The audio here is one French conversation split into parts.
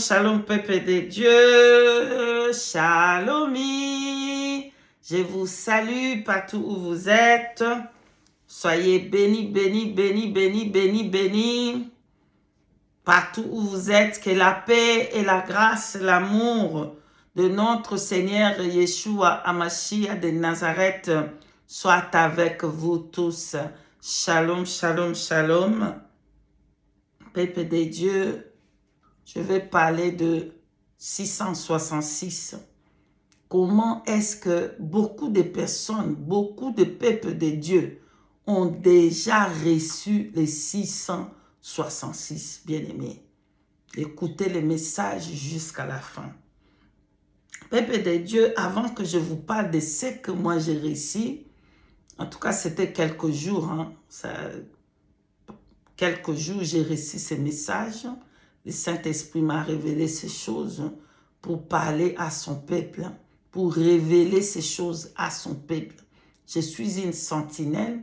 shalom, peuple de Dieu. Shalomi. Je vous salue partout où vous êtes. Soyez bénis, bénis, bénis, bénis, bénis, bénis. Partout où vous êtes, que la paix et la grâce, l'amour de notre Seigneur Yeshua Hamashiach de Nazareth soient avec vous tous. Shalom, shalom, shalom. Peuple de Dieu, je vais parler de 666. Comment est-ce que beaucoup de personnes, beaucoup de peuples de Dieu ont déjà reçu les 666, bien-aimés. Écoutez le message jusqu'à la fin. Peuple de Dieu, avant que je vous parle de ce que moi j'ai reçu, en tout cas c'était quelques jours, quelques jours j'ai reçu ces messages. Le Saint-Esprit m'a révélé ces choses pour parler à son peuple, pour révéler ces choses à son peuple. Je suis une sentinelle.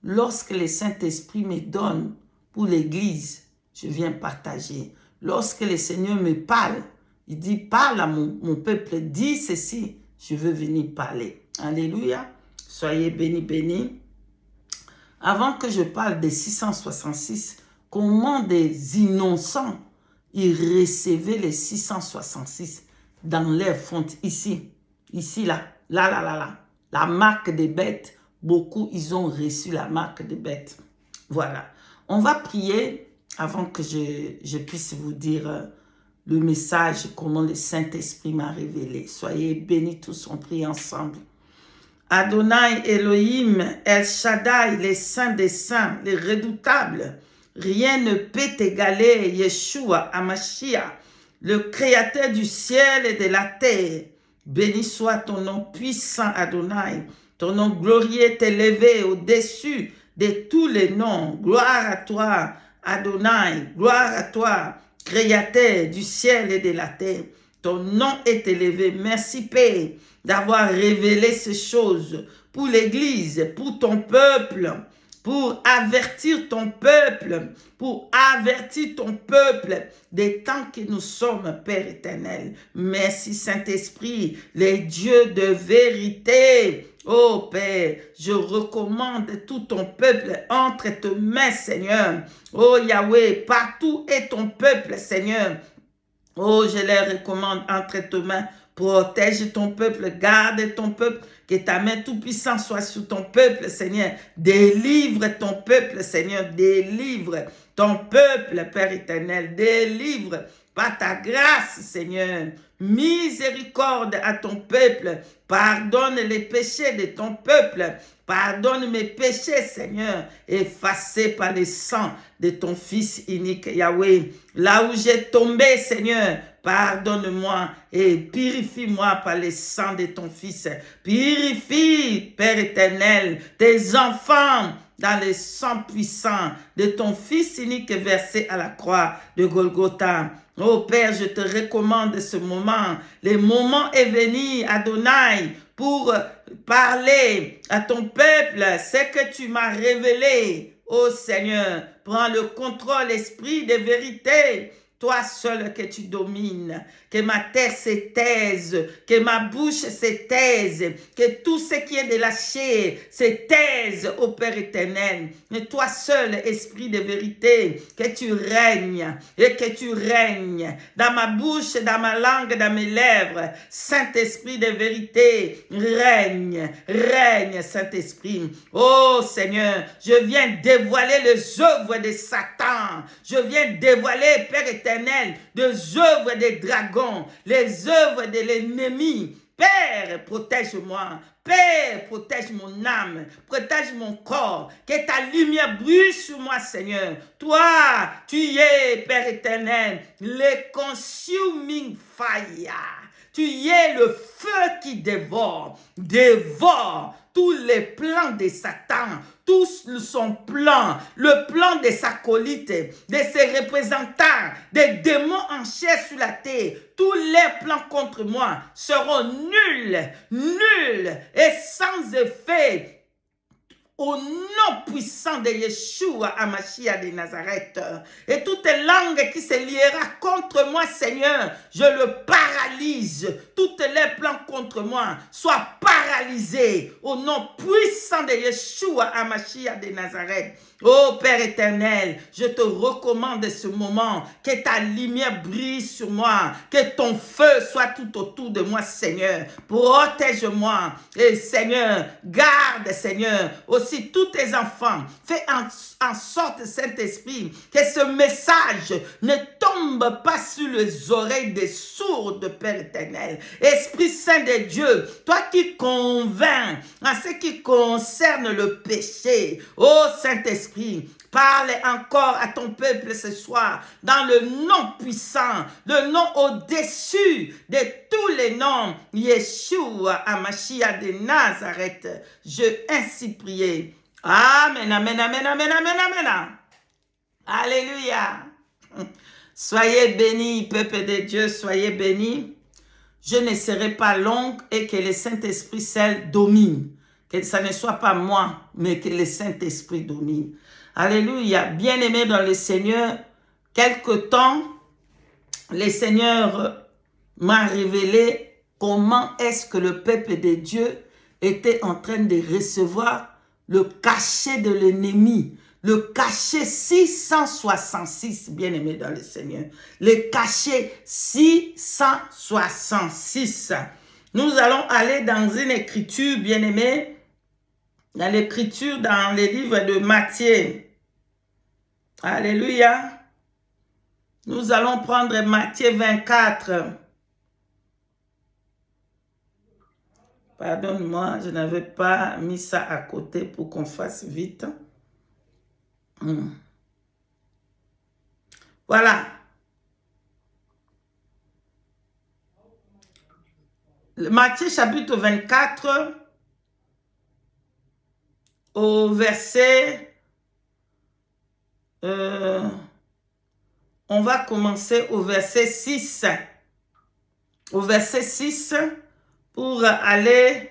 Lorsque le Saint-Esprit me donne pour l'Église, je viens partager. Lorsque le Seigneur me parle, il dit, parle à mon peuple, dis ceci, je veux venir parler. Alléluia. Soyez bénis, bénis. Avant que je parle des 666, comment des innocents, ils recevaient les 666 dans leur fonte, ici, là, la marque des bêtes. Beaucoup, ils ont reçu la marque des bêtes. Voilà. On va prier avant que je puisse vous dire le message, comment le Saint-Esprit m'a révélé. Soyez bénis tous, on prie ensemble. Adonai, Elohim, El Shaddai, les saints des saints, les redoutables, rien ne peut égaler Yeshua Hamashiach, le créateur du ciel et de la terre. Béni soit ton nom puissant, Adonai. Ton nom glorieux est élevé au-dessus de tous les noms. Gloire à toi, Adonai. Gloire à toi, créateur du ciel et de la terre. Ton nom est élevé. Merci, Père, d'avoir révélé ces choses pour l'Église, pour ton peuple, pour avertir ton peuple, des temps que nous sommes, Père éternel. Merci, Saint-Esprit, les dieux de vérité. Oh Père, je recommande tout ton peuple entre tes mains, Seigneur. Oh Yahweh, partout est ton peuple, Seigneur. Oh, je les recommande entre tes mains. Protège ton peuple, garde ton peuple, que ta main tout-puissante soit sur ton peuple, Seigneur. Délivre ton peuple, Seigneur, délivre ton peuple, Père éternel, délivre par ta grâce, Seigneur. Miséricorde à ton peuple, pardonne les péchés de ton peuple, pardonne mes péchés, Seigneur, effacés par le sang de ton Fils unique, Yahweh. Là où j'ai tombé, Seigneur, pardonne-moi et purifie-moi par le sang de ton Fils. Purifie, Père éternel, tes enfants dans le sang puissant de ton Fils unique versé à la croix de Golgotha. Oh Père, je te recommande ce moment. Le moment est venu, Adonai, pour parler à ton peuple ce que tu m'as révélé. Oh Seigneur, prends le contrôle, esprit de vérité. Toi seul que tu domines, que ma tête se taise, que ma bouche se taise, que tout ce qui est de la chair se taise, ô Père éternel. Mais toi seul, esprit de vérité, que tu règnes et que tu règnes dans ma bouche, dans ma langue, dans mes lèvres. Saint-Esprit de vérité, règne, règne, Saint-Esprit. Oh Seigneur, je viens dévoiler les œuvres de Satan. Je viens dévoiler, Père éternel, des œuvres des dragons, les œuvres de l'ennemi. Père, protège-moi. Père, protège mon âme, protège mon corps, que ta lumière brille sur moi, Seigneur. Toi, tu es, Père éternel, le consuming fire. Tu es le feu qui dévore tous les plans de Satan, tout son plan, le plan des acolytes, de ses représentants, des démons en chair sur la terre. Tous les plans contre moi seront nuls et sans effet au nom puissant de Yeshua Amashia de Nazareth. Et toute langue qui se liera contre moi, Seigneur, je le paralyse. Toutes les plans contre moi soient paralysés au nom puissant de Yeshua Amashia de Nazareth. Oh Père éternel, je te recommande ce moment, que ta lumière brille sur moi, que ton feu soit tout autour de moi, Seigneur. Protège-moi et Seigneur, garde, Seigneur, aussi tous tes enfants. Fais en sorte, Saint-Esprit, que ce message ne tombe pas sur les oreilles des sourds, Père éternel. Esprit Saint de Dieu, toi qui convaincs en ce qui concerne le péché, oh Saint-Esprit, parle encore à ton peuple ce soir dans le nom puissant, le nom au-dessus de tous les noms, Yeshua Amashia de Nazareth. Je ainsi prié. Amen, amen, amen, amen, amen, amen. Alléluia. Soyez bénis, peuple de Dieu, soyez bénis. Je ne serai pas longue et que le Saint-Esprit seul domine. Que ça ne soit pas moi, mais que le Saint-Esprit domine. Alléluia. Bien-aimé dans le Seigneur, quelque temps, le Seigneur m'a révélé comment est-ce que le peuple de Dieu était en train de recevoir le cachet de l'ennemi. Le cachet 666, bien-aimé dans le Seigneur. Le cachet 666. Nous allons aller dans une écriture, bien-aimé, dans l'écriture, dans les livres de Matthieu. Alléluia. Nous allons prendre Matthieu 24. Pardonne-moi, je n'avais pas mis ça à côté pour qu'on fasse vite. Voilà. Matthieu chapitre 24, au verset... on va commencer au verset 6. Au verset 6 pour aller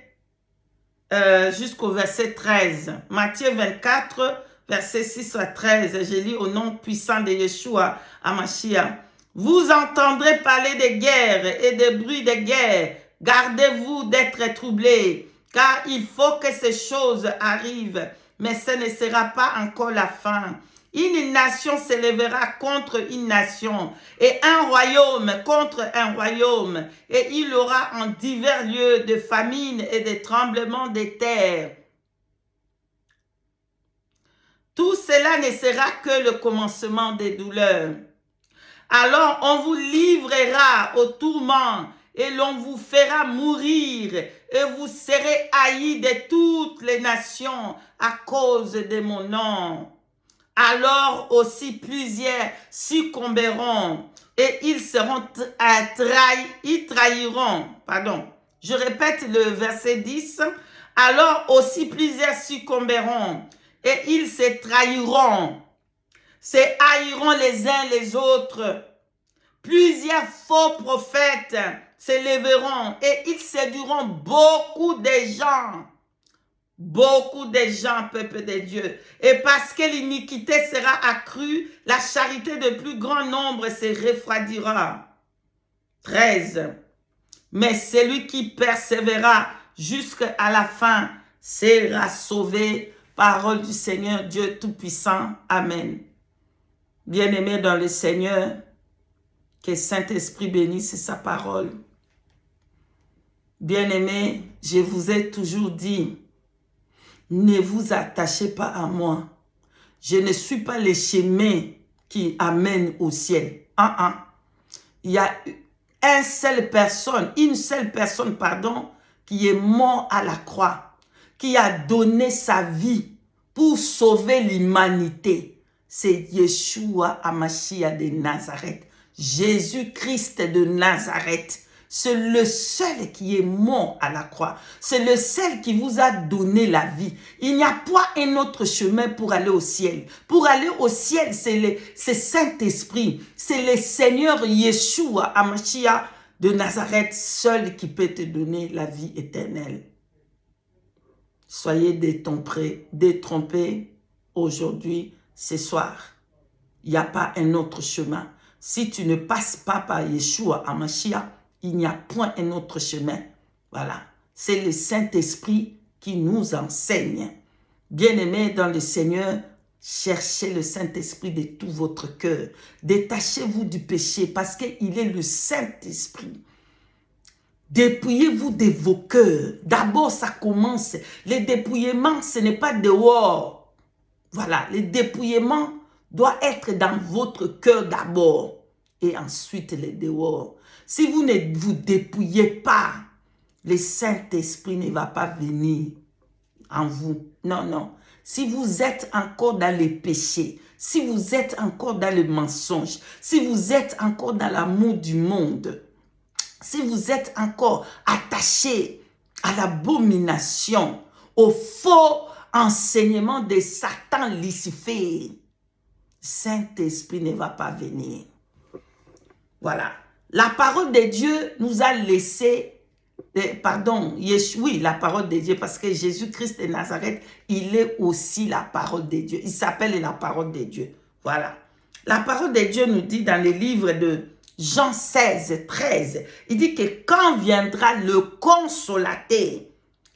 jusqu'au verset 13. Matthieu 24, verset 6 à 13. Je lis au nom puissant de Yeshua Amashia. Vous entendrez parler de guerre et de bruits de guerre. Gardez-vous d'être troublés, car il faut que ces choses arrivent, mais ce ne sera pas encore la fin. Une nation s'élèvera contre une nation, et un royaume contre un royaume, et il y aura en divers lieux de famine et de tremblements de terre. Tout cela ne sera que le commencement des douleurs. Alors on vous livrera au tourment, et l'on vous fera mourir, et vous serez haïs de toutes les nations à cause de mon nom. Alors aussi plusieurs succomberont, et ils seront ils trahiront. Pardon. Je répète le verset 10. Alors aussi plusieurs succomberont, et ils se trahiront, se haïront les uns les autres. Plusieurs faux prophètes se lèveront et ils séduiront beaucoup de gens. Beaucoup de gens, peuple de Dieu. Et parce que l'iniquité sera accrue, la charité de plus grand nombre se refroidira. 13. Mais celui qui persévérera jusqu'à la fin sera sauvé. Parole du Seigneur Dieu Tout-Puissant. Amen. Bien-aimés dans le Seigneur, que Saint-Esprit bénisse sa parole. Bien-aimés, je vous ai toujours dit, ne vous attachez pas à moi. Je ne suis pas le chemin qui amène au ciel. Il y a une seule personne, qui est morte à la croix, qui a donné sa vie pour sauver l'humanité. C'est Yeshua Amashia de Nazareth. Jésus-Christ de Nazareth. C'est le seul qui est mort à la croix. C'est le seul qui vous a donné la vie. Il n'y a pas un autre chemin pour aller au ciel. Pour aller au ciel, c'est Saint-Esprit. C'est le Seigneur Yeshua Amashia de Nazareth seul qui peut te donner la vie éternelle. Soyez détrompés aujourd'hui, ce soir. Il n'y a pas un autre chemin. Si tu ne passes pas par Yeshua HaMashiach, il n'y a point un autre chemin. Voilà. C'est le Saint-Esprit qui nous enseigne. Bien-aimés dans le Seigneur, cherchez le Saint-Esprit de tout votre cœur. Détachez-vous du péché parce qu'il est le Saint-Esprit. Dépouillez-vous de vos cœurs. D'abord, ça commence. Le dépouillement, ce n'est pas dehors. Voilà, le dépouillement doit être dans votre cœur d'abord et ensuite le dehors. Si vous ne vous dépouillez pas, le Saint-Esprit ne va pas venir en vous. Non, non. Si vous êtes encore dans les péchés, si vous êtes encore dans le mensonge, si vous êtes encore dans l'amour du monde, si vous êtes encore attaché à l'abomination, au faux enseignement de Satan Lucifer, Saint-Esprit ne va pas venir. Voilà. La parole de Dieu nous a laissé, oui, la parole de Dieu, parce que Jésus-Christ de Nazareth, il est aussi la parole de Dieu. Il s'appelle la parole de Dieu. Voilà. La parole de Dieu nous dit dans les livres de Jean 16, 13, il dit que quand viendra le consolateur,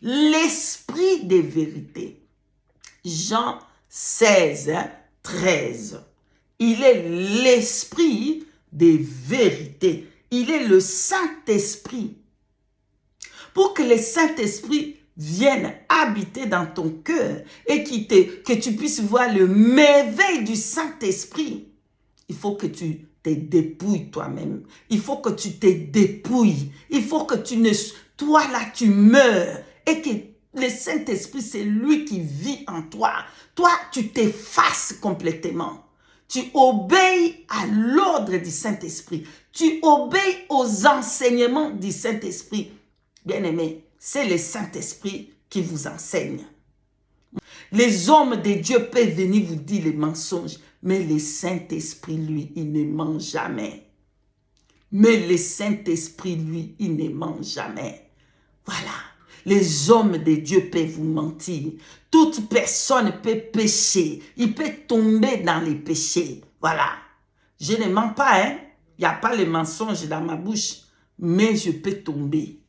l'esprit de vérité. Jean 16, 13. Il est l'esprit de vérité. Il est le Saint-Esprit. Pour que le Saint-Esprit vienne habiter dans ton cœur et que tu puisses voir le merveille du Saint-Esprit, il faut que tu te dépouilles toi-même. Il faut que tu te dépouilles. Il faut que toi là, tu meurs et que le Saint-Esprit, c'est lui qui vit en toi. Toi, tu t'effaces complètement. Tu obéis à l'ordre du Saint-Esprit. Tu obéis aux enseignements du Saint-Esprit. Bien-aimés, c'est le Saint-Esprit qui vous enseigne. Les hommes de Dieu peuvent venir vous dire les mensonges, mais le Saint-Esprit, lui, il ne ment jamais. Mais le Saint-Esprit, lui, il ne ment jamais. Voilà. Les hommes de Dieu peuvent vous mentir. Toute personne peut pécher. Il peut tomber dans les péchés. Voilà. Je ne mens pas, hein. Il n'y a pas le mensonge dans ma bouche. Mais je peux tomber.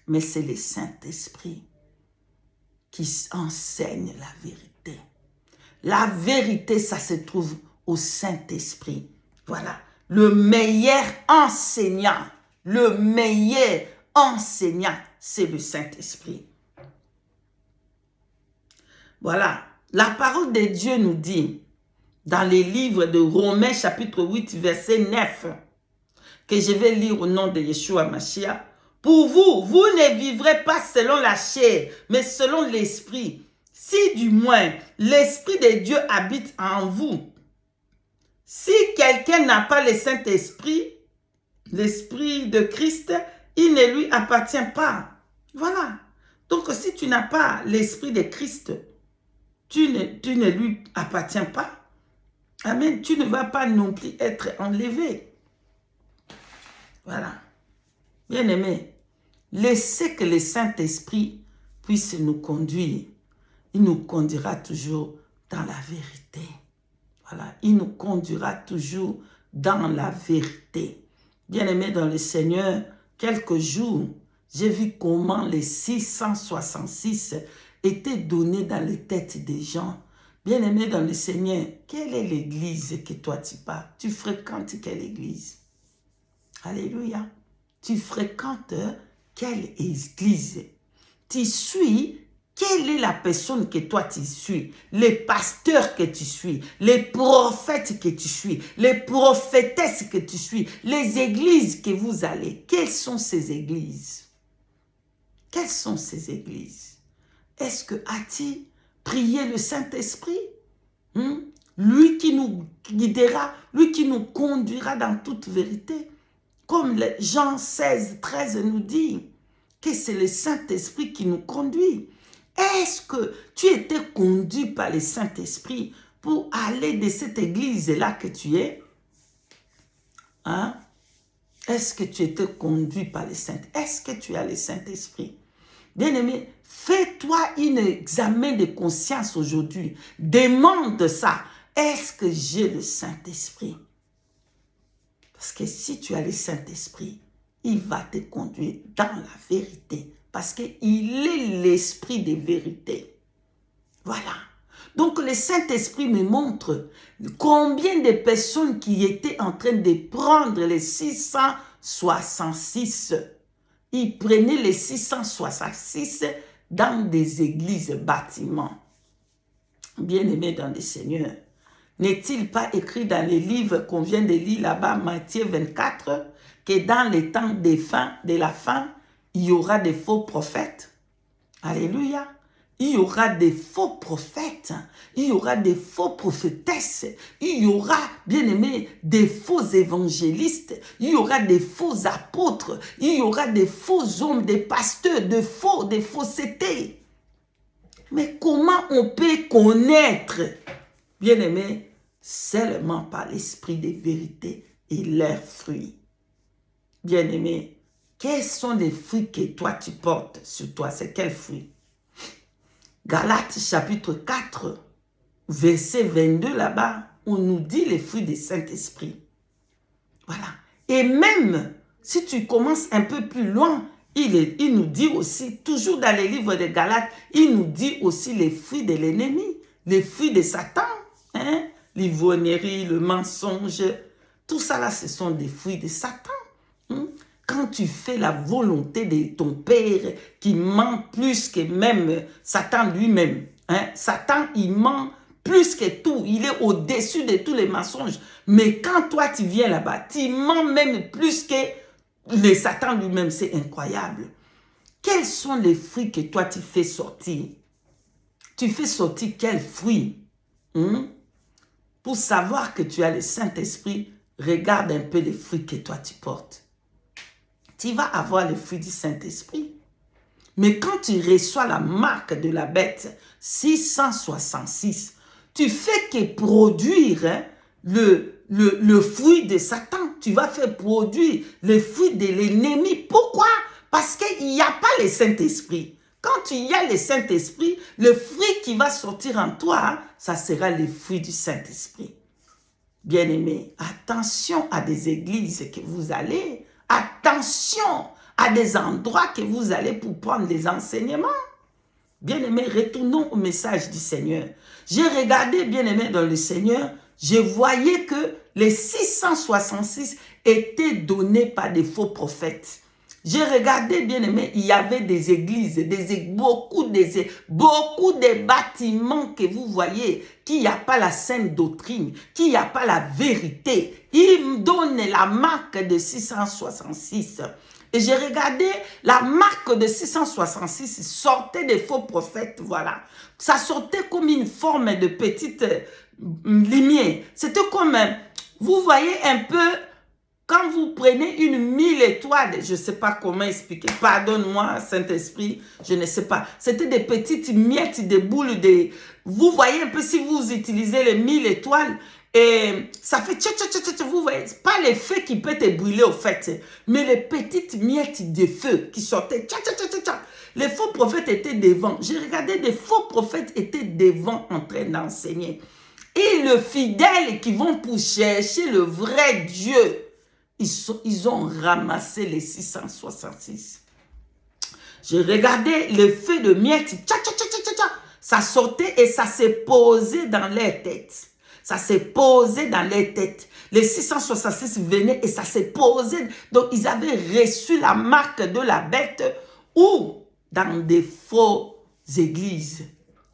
Mais c'est le Saint-Esprit qui enseigne la vérité. La vérité, ça se trouve au Saint-Esprit. Voilà. Le meilleur enseignant, c'est le Saint-Esprit. Voilà. La parole de Dieu nous dit, dans les livres de Romains chapitre 8, verset 9, que je vais lire au nom de Yeshua Mashiach. Pour vous, vous ne vivrez pas selon la chair, mais selon l'esprit. Si du moins l'Esprit de Dieu habite en vous. Si quelqu'un n'a pas le Saint-Esprit, l'Esprit de Christ, il ne lui appartient pas. Voilà. Donc si tu n'as pas l'Esprit de Christ, tu ne lui appartiens pas. Amen. Tu ne vas pas non plus être enlevé. Voilà. Bien-aimés, laissez que le Saint-Esprit puisse nous conduire. Il nous conduira toujours dans la vérité. Voilà, il nous conduira toujours dans la vérité. Bien-aimés dans le Seigneur, quelques jours, j'ai vu comment les 666 étaient donnés dans les têtes des gens. Bien-aimés dans le Seigneur, quelle est l'église que toi tu pars? Tu fréquentes quelle église? Alléluia. Tu fréquentes quelle église? Tu suis, quelle est la personne que toi tu suis? Les pasteurs que tu suis, les prophètes que tu suis, les prophétesses que tu suis, les églises que vous allez. Quelles sont ces églises? Quelles sont ces églises? Est-ce que as-tu prié le Saint-Esprit? Lui qui nous guidera, lui qui nous conduira dans toute vérité. Comme Jean 16, 13 nous dit que c'est le Saint-Esprit qui nous conduit. Est-ce que tu étais conduit par le Saint-Esprit pour aller de cette église-là que tu es? Hein? Est-ce que tu étais conduit par le Saint-Esprit? Est-ce que tu as le Saint-Esprit? Bien-aimé, fais-toi un examen de conscience aujourd'hui. Demande ça. Est-ce que j'ai le Saint-Esprit? Parce que si tu as le Saint-Esprit, il va te conduire dans la vérité. Parce qu'il est l'esprit de vérité. Voilà. Donc le Saint-Esprit me montre combien de personnes qui étaient en train de prendre les 666. Ils prenaient les 666 dans des églises, bâtiments. Bien-aimés dans le Seigneur, n'est-il pas écrit dans les livres qu'on vient de lire là-bas, Matthieu 24, que dans les temps de la fin, il y aura des faux prophètes? Alléluia. Il y aura des faux prophètes, il y aura des faux prophétesses, il y aura, bien aimé, des faux évangélistes, il y aura des faux apôtres, il y aura des faux hommes, des pasteurs, des faussetés. Mais comment on peut connaître, bien aimé, seulement par l'esprit de vérité et leurs fruits? Bien aimé, quels sont les fruits que toi tu portes sur toi? C'est quels fruits? Galates chapitre 4, verset 22 là-bas, on nous dit les fruits du Saint-Esprit. Voilà. Et même si tu commences un peu plus loin, il nous dit aussi, toujours dans les livres de Galates, il nous dit aussi les fruits de l'ennemi, les fruits de Satan, hein? L'ivrognerie, le mensonge, tout ça là, ce sont des fruits de Satan. Hein? Quand tu fais la volonté de ton Père qui ment plus que même Satan lui-même. Hein? Satan, il ment plus que tout. Il est au-dessus de tous les mensonges. Mais quand toi, tu viens là-bas, tu mens même plus que le Satan lui-même. C'est incroyable. Quels sont les fruits que toi, tu fais sortir? Tu fais sortir quels fruits? Pour savoir que tu as le Saint-Esprit, regarde un peu les fruits que toi, tu portes. Tu vas avoir le fruit du Saint-Esprit. Mais quand tu reçois la marque de la bête, 666, tu fais que produire le fruit de Satan. Tu vas faire produire le fruit de l'ennemi. Pourquoi? Parce qu'il n'y a pas le Saint-Esprit. Quand tu y as le Saint-Esprit, le fruit qui va sortir en toi, ça sera le fruit du Saint-Esprit. Bien-aimés, attention à des églises que vous allez. Attention à des endroits que vous allez pour prendre des enseignements. Bien-aimés, retournons au message du Seigneur. J'ai regardé, bien-aimés, dans le Seigneur, je voyais que les 666 étaient donnés par des faux prophètes. J'ai regardé, bien aimé, il y avait des églises, beaucoup de bâtiments que vous voyez, qu'il n'y a pas la sainte doctrine, qu'il n'y a pas la vérité. Ils me donnent la marque de 666. Et j'ai regardé, la marque de 666 sortait des faux prophètes, voilà. Ça sortait comme une forme de petite lumière. C'était comme, vous voyez un peu, quand vous prenez une 1000 étoiles, je ne sais pas comment expliquer, pardonne-moi Saint-Esprit, je ne sais pas. C'était des petites miettes, des boules, vous voyez un peu si vous utilisez les 1000 étoiles, et ça fait vous voyez, pas les feux qui peuvent te brûler au fait, mais les petites miettes de feu qui sortaient, les faux prophètes étaient devant. J'ai regardé, des faux prophètes étaient devant en train d'enseigner. Et le fidèle qui vont pour chercher le vrai Dieu, ils ont ramassé les 666. J'ai regardé le feu de miettes, ça sortait et ça s'est posé dans les têtes. Ça s'est posé dans les têtes. Les 666 venaient et ça s'est posé. Donc, ils avaient reçu la marque de la bête ou dans des fausses églises,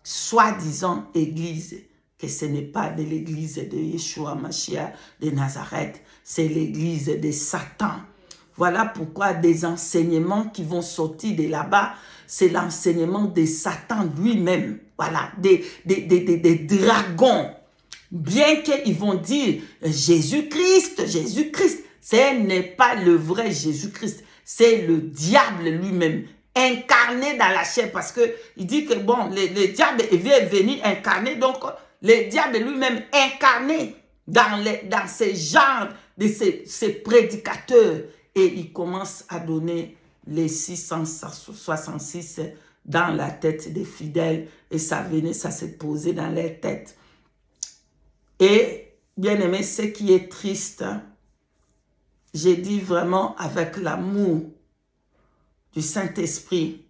soi-disant églises, que ce n'est pas de l'église de Yeshua Mashiach de Nazareth, c'est l'église de Satan. Voilà pourquoi des enseignements qui vont sortir de là-bas, c'est l'enseignement de Satan lui-même. Voilà, des dragons. Bien qu'ils vont dire Jésus-Christ, ce n'est pas le vrai Jésus-Christ, c'est le diable lui-même, incarné dans la chair, parce que il dit que bon, le diable vient venir incarner, donc le diable lui-même incarné dans ces genres de ces prédicateurs, et il commence à donner les 666 dans la tête des fidèles et ça venait, ça s'est posé dans leur tête. Et bien aimé, ce qui est triste, j'ai dit vraiment avec l'amour du Saint-Esprit,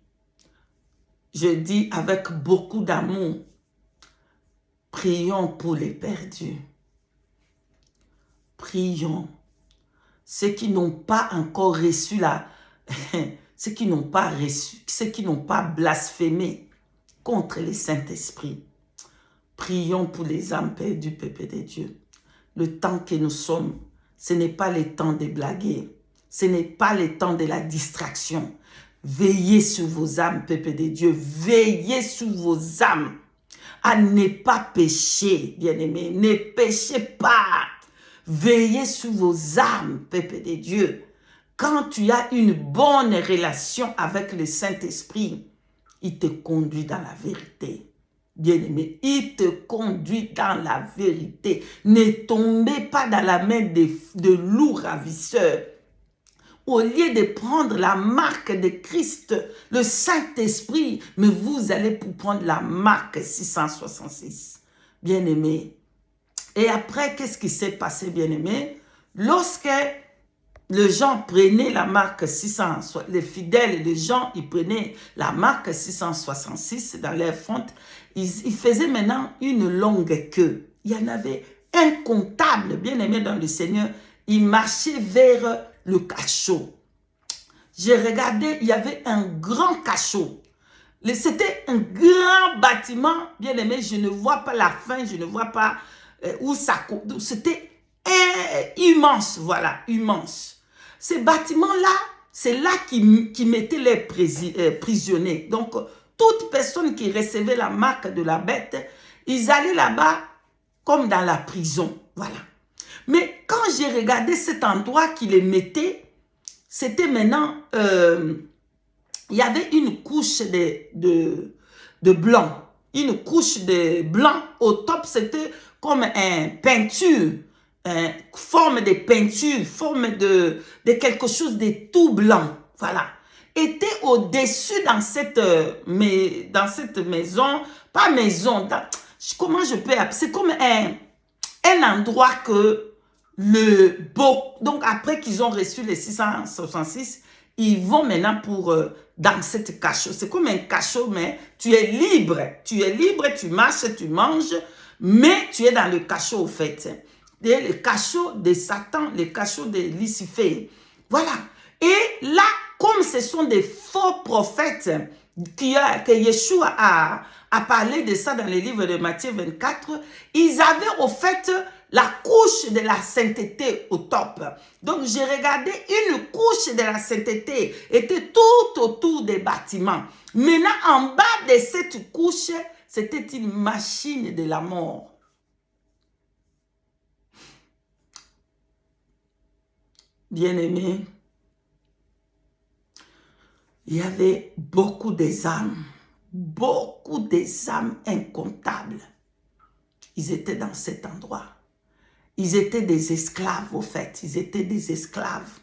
je dis avec beaucoup d'amour, prions pour les perdus. Prions. Ceux qui n'ont pas encore reçu ceux qui n'ont pas reçu, ceux qui n'ont pas blasphémé contre le Saint-Esprit. Prions pour les âmes perdues, peuple de Dieu. Le temps que nous sommes, ce n'est pas le temps de blaguer. Ce n'est pas le temps de la distraction. Veillez sur vos âmes, peuple de Dieu. Veillez sur vos âmes. À ne pas pécher, bien-aimés. Ne péchez pas. Veillez sur vos âmes, peuple de Dieu. Quand tu as une bonne relation avec le Saint-Esprit, il te conduit dans la vérité. Bien-aimé, il te conduit dans la vérité. Ne tombez pas dans la main de loups ravisseurs. Au lieu de prendre la marque de Christ, le Saint-Esprit, mais vous allez pour prendre la marque 666. Bien-aimé. Et après, qu'est-ce qui s'est passé, bien-aimé? Lorsque les gens prenaient la marque 600, les fidèles, les gens, ils prenaient la marque 666 dans leur fonte, ils faisaient maintenant une longue queue. Il y en avait incontable, bien-aimé dans le Seigneur. Ils marchaient vers le cachot. J'ai regardé, il y avait un grand cachot. C'était un grand bâtiment, bien-aimé, je ne vois pas la fin, je ne vois pas où ça... C'était immense, voilà, immense. Ces bâtiments-là, c'est là qui mettaient les prisonniers. Donc, toute personne qui recevait la marque de la bête, ils allaient là-bas comme dans la prison, voilà. Mais quand j'ai regardé cet endroit qui les mettait, c'était maintenant, il y avait une couche de blanc. Une couche de blanc. Au top, c'était comme une peinture. Forme de peinture, forme de quelque chose de tout blanc. Voilà. Était au-dessus dans cette maison. Pas maison. Comment je peux appeler? C'est comme un endroit que donc après qu'ils ont reçu les 666, ils vont maintenant dans cette cachot. C'est comme un cachot, mais tu es libre. Tu es libre, tu marches, tu manges, mais tu es dans le cachot au fait. Et le cachot de Satan, le cachot de Lucifer. Voilà. Et là, comme ce sont des faux prophètes, que Yeshua a parlé de ça dans le livre de Matthieu 24, ils avaient au fait la couche de la sainteté au top. Donc, j'ai regardé une couche de la sainteté était tout autour des bâtiments. Maintenant, en bas de cette couche, c'était une machine de la mort. Bien-aimés, il y avait beaucoup d'âmes incomptables. Ils étaient dans cet endroit. Ils étaient des esclaves, au fait. Ils étaient des esclaves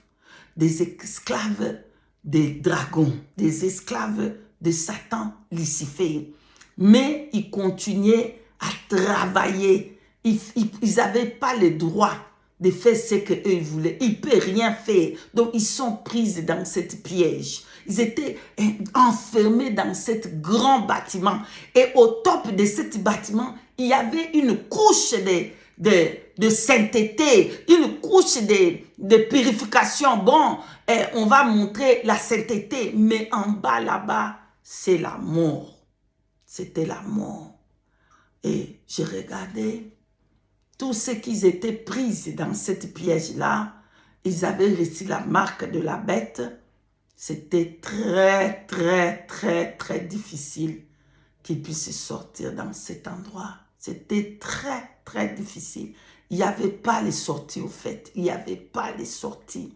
des dragons, des esclaves de Satan, Lucifer. Mais ils continuaient à travailler. Ils n'avaient pas le droit de faire ce qu'eux voulaient. Ils ne peuvent rien faire. Donc, ils sont pris dans cette piège. Ils étaient enfermés dans ce grand bâtiment. Et au top de ce bâtiment, il y avait une couche de sainteté, une couche de purification. Bon, on va montrer la sainteté, mais en bas là-bas, c'est la mort. C'était la mort. Et je regardais, tous ceux qui étaient pris dans cette piège-là, ils avaient reçu la marque de la bête. C'était très, très, très, très difficile qu'ils puissent sortir dans cet endroit. C'était très, très difficile. Il n'y avait pas les sorties au fait. Il n'y avait pas les sorties.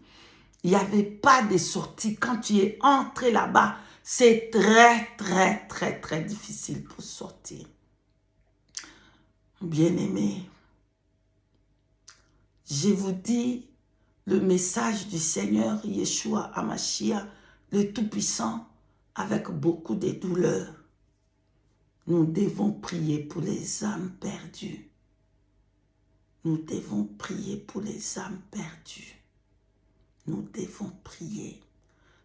Il n'y avait pas de sorties. Quand tu es entré là-bas, c'est très, très, très, très difficile pour sortir. Bien-aimés, je vous dis le message du Seigneur Yeshua HaMashiach, le Tout-Puissant avec beaucoup de douleurs. Nous devons prier pour les âmes perdues. Nous devons prier pour les âmes perdues. Nous devons prier.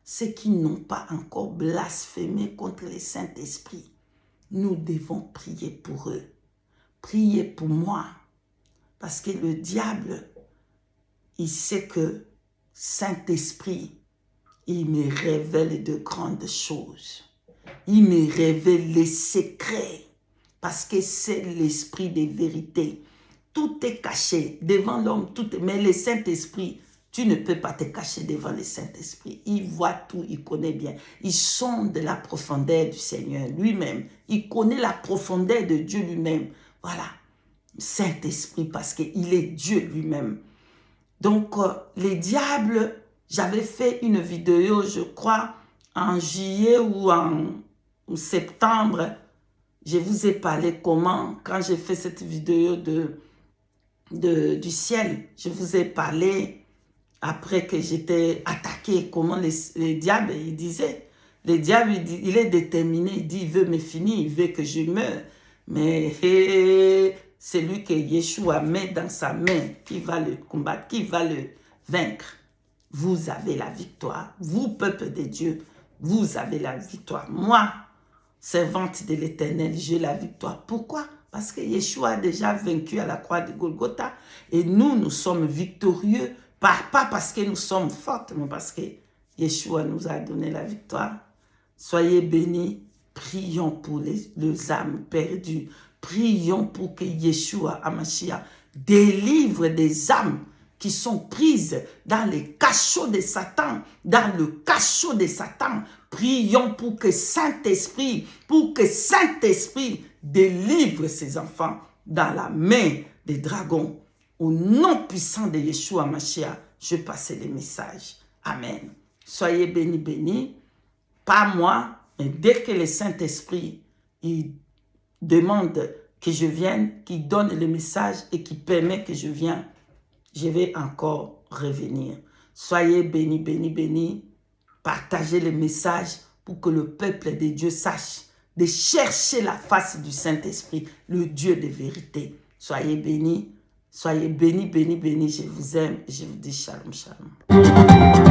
Ceux qui n'ont pas encore blasphémé contre le Saint-Esprit, nous devons prier pour eux. Priez pour moi. Parce que le diable, il sait que Saint-Esprit, il me révèle de grandes choses. Il me révèle les secrets. Parce que c'est l'esprit de vérité. Tout est caché devant l'homme. Mais le Saint-Esprit, tu ne peux pas te cacher devant le Saint-Esprit. Il voit tout, il connaît bien. Il sonde la profondeur du Seigneur lui-même. Il connaît la profondeur de Dieu lui-même. Voilà. Saint-Esprit, parce qu'il est Dieu lui-même. Donc, les diables, j'avais fait une vidéo, je crois, en juillet ou en septembre. Je vous ai parlé comment, quand j'ai fait cette vidéo du ciel, je vous ai parlé, après que j'étais attaqué, comment les diables, il disait, le diable, il est déterminé, il dit, il veut me finir, il veut que je meure. Mais c'est lui que Yeshua met dans sa main, qui va le combattre, qui va le vaincre. Vous avez la victoire. Vous, peuple de Dieu, vous avez la victoire. Moi, servante de l'Éternel, j'ai la victoire. Pourquoi? Parce que Yeshua a déjà vaincu à la croix de Golgotha. Et nous sommes victorieux. Pas parce que nous sommes fortes, mais parce que Yeshua nous a donné la victoire. Soyez bénis. Prions pour les âmes perdues. Prions pour que Yeshua HaMashiach délivre des âmes qui sont prises dans les cachots de Satan, dans le cachot de Satan. Prions pour que Saint-Esprit délivre ses enfants dans la main des dragons. Au nom puissant de Yeshua HaMashiach, je passe les messages. Amen. Soyez bénis, bénis. Pas moi, mais dès que le Saint-Esprit il demande que je vienne, qu'il donne le message et qu'il permet que je vienne, je vais encore revenir. Soyez bénis, bénis, bénis. Partagez le message pour que le peuple de Dieu sache de chercher la face du Saint-Esprit, le Dieu de vérité. Soyez bénis, bénis, bénis. Je vous aime et je vous dis shalom, shalom.